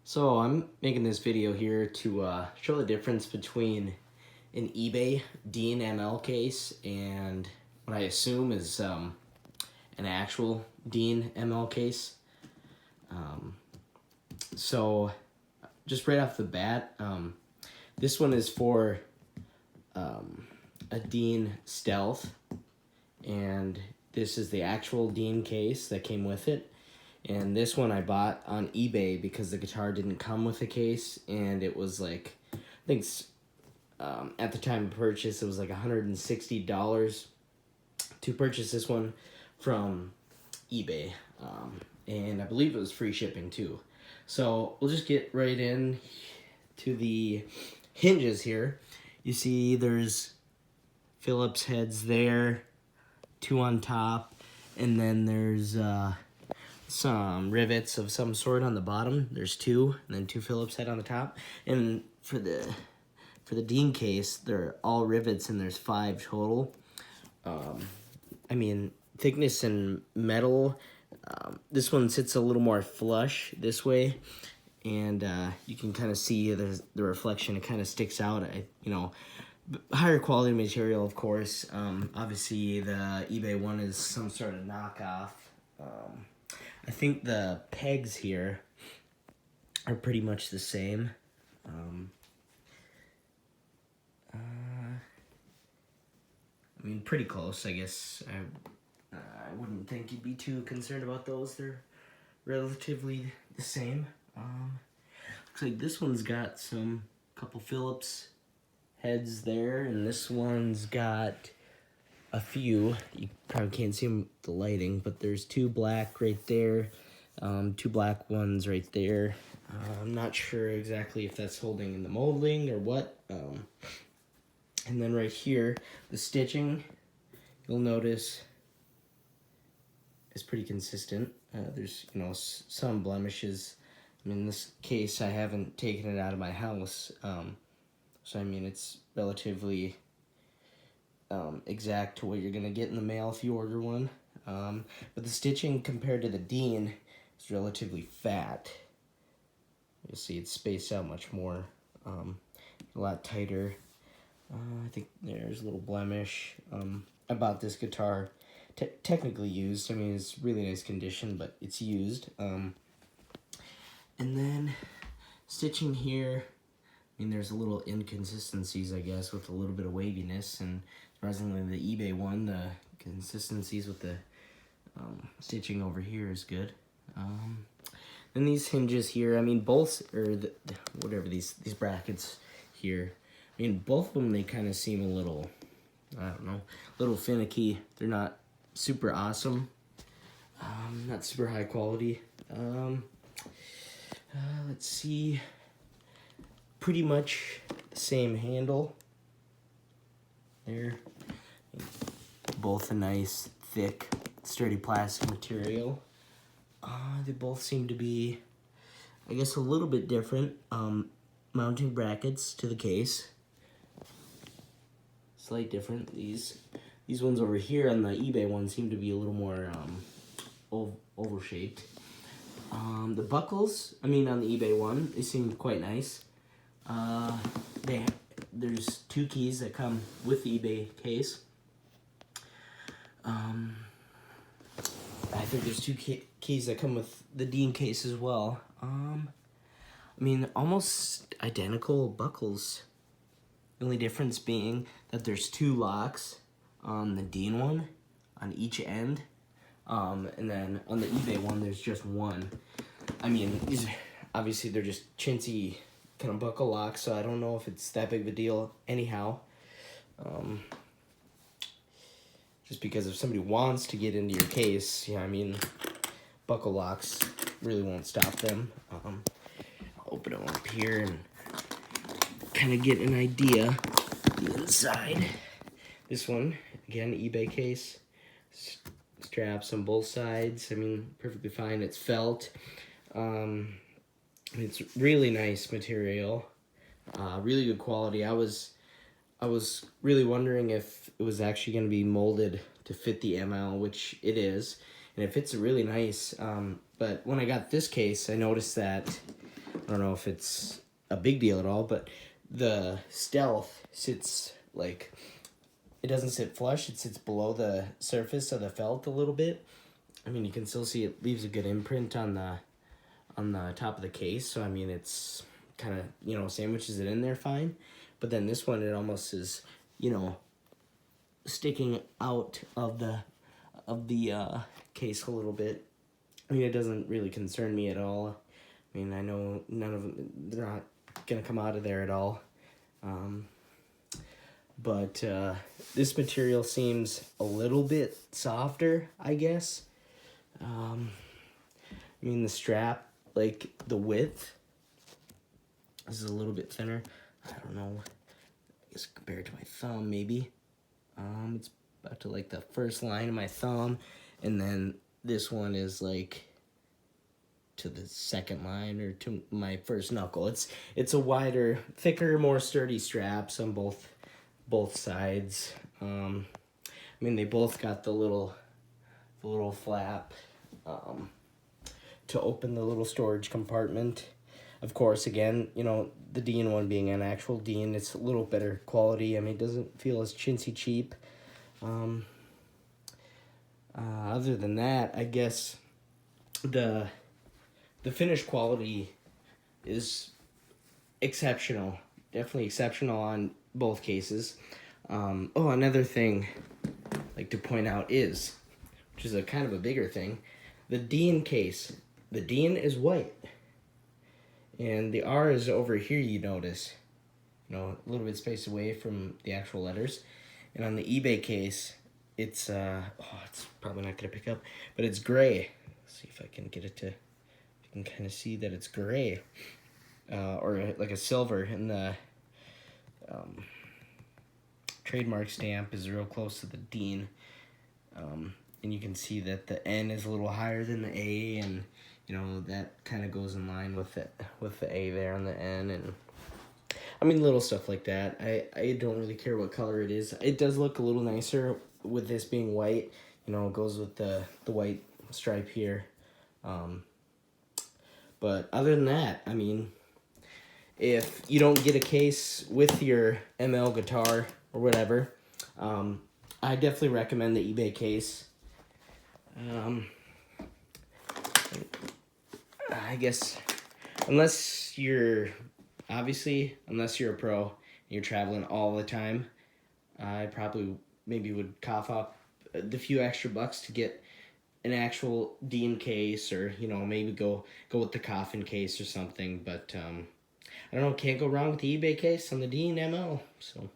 So I'm making this video here to show the difference between an eBay Dean ML case and what I assume is an actual Dean ML case. So just right off the bat, this one is for a Dean Stealth, and this is the actual Dean case that came with it. And this one I bought on eBay because the guitar didn't come with a case, and it was like, I think at the time of purchase, it was like $160 to purchase this one from eBay. And I believe it was free shipping too. So we'll just get right in to the hinges here. You see there's Phillips heads there, two on top, and then there's some rivets of some sort on the bottom. There's two, and then two Phillips head on the top. And for the Dean case, they're all rivets, and there's 5 total. I mean, thickness and metal. This one sits a little more flush this way, and you can kind of see the reflection. It kind of sticks out. Higher quality material, of course. Obviously, the eBay one is some sort of knockoff. I think the pegs here are pretty much the same. I mean, pretty close, I guess. I wouldn't think you'd be too concerned about those. They're relatively the same. Looks like this one's got couple Phillips heads there, and this one's got a few. You probably can't see them with the lighting, but there's 2 black right there, 2 black ones right there. I'm not sure exactly if that's holding in the molding or what. And then right here, the stitching, you'll notice, is pretty consistent. There's, some blemishes. I mean, in this case, I haven't taken it out of my house, so I mean, it's relatively exact to what you're gonna get in the mail if you order one. But the stitching compared to the Dean is relatively fat. You'll see it's spaced out much more, a lot tighter. I think there's a little blemish. I bought this guitar technically used. I mean, it's really nice condition, but it's used. And then stitching here, I mean, there's a little inconsistencies, I guess, with a little bit of waviness, and surprisingly, the eBay one, the consistencies with the stitching over here is good. Then these hinges here, I mean, both, or whatever, these brackets here, I mean, both of them, they kind of seem a little, I don't know, a little finicky. They're not super awesome, not super high quality. Let's see, pretty much the same handle there. Both a nice, thick, sturdy plastic material. They both seem to be, I guess, a little bit different. Mounting brackets to the case. Slight different. These ones over here on the eBay one seem to be a little more oval shaped. The buckles, I mean, on the eBay one, they seem quite nice. There's 2 keys that come with the eBay case. I think there's 2 keys that come with the Dean case as well. I mean, almost identical buckles. The only difference being that there's 2 locks on the Dean one on each end. And then on the eBay one, there's just 1. I mean, obviously they're just chintzy kind of buckle locks, so I don't know if it's that big of a deal anyhow. Just because if somebody wants to get into your case, I mean, buckle locks really won't stop them. I'll open them up here and kind of get an idea of the inside. This one, again, eBay case. Straps on both sides. I mean, perfectly fine. It's felt. It's really nice material. Really good quality. I was really wondering if it was actually going to be molded to fit the ML, which it is, and it fits really nice. But when I got this case, I noticed that I don't know if it's a big deal at all, but the Stealth sits like, it doesn't sit flush, it sits below the surface of the felt a little bit. I mean, you can still see it leaves a good imprint on the top of the case, so I mean, it's kind of, you know, sandwiches it in there fine. But then this one, it almost is, you know, sticking out of the case a little bit. I mean, it doesn't really concern me at all. I mean, I know none of them, they're not gonna come out of there at all. But this material seems a little bit softer, I guess. I mean, the strap, like the width, this is a little bit thinner. I don't know, I guess compared to my thumb, maybe. It's about to like the first line of my thumb, and then this one is like to the second line or to my first knuckle. It's a wider, thicker, more sturdy straps on both sides. I mean, they both got the little flap to open the little storage compartment. Of course, again, you know, the Dean one being an actual Dean, it's a little better quality. I mean, it doesn't feel as chintzy cheap. Other than that, I guess the finish quality is exceptional. Definitely exceptional on both cases. Oh, another thing I'd like to point out is, which is a kind of a bigger thing, the Dean case. The Dean is white. And the R is over here, you notice. You know, a little bit spaced away from the actual letters. And on the eBay case, it's, it's probably not going to pick up, but it's gray. Let's see if I can get it to, you can kind of see that it's gray. Or like a silver, and the trademark stamp is real close to the Dean. And you can see that the N is a little higher than the A, and you know, that kind of goes in line with the A there on the N, and I mean, little stuff like that. I don't really care what color it is. It does look a little nicer with this being white. You know, it goes with the white stripe here. But other than that, I mean, if you don't get a case with your ML guitar or whatever, I definitely recommend the eBay case. I guess unless you're a pro and you're traveling all the time, I probably maybe would cough up the few extra bucks to get an actual Dean case, or you know, maybe go with the coffin case or something. But I don't know, can't go wrong with the eBay case on the Dean ML. So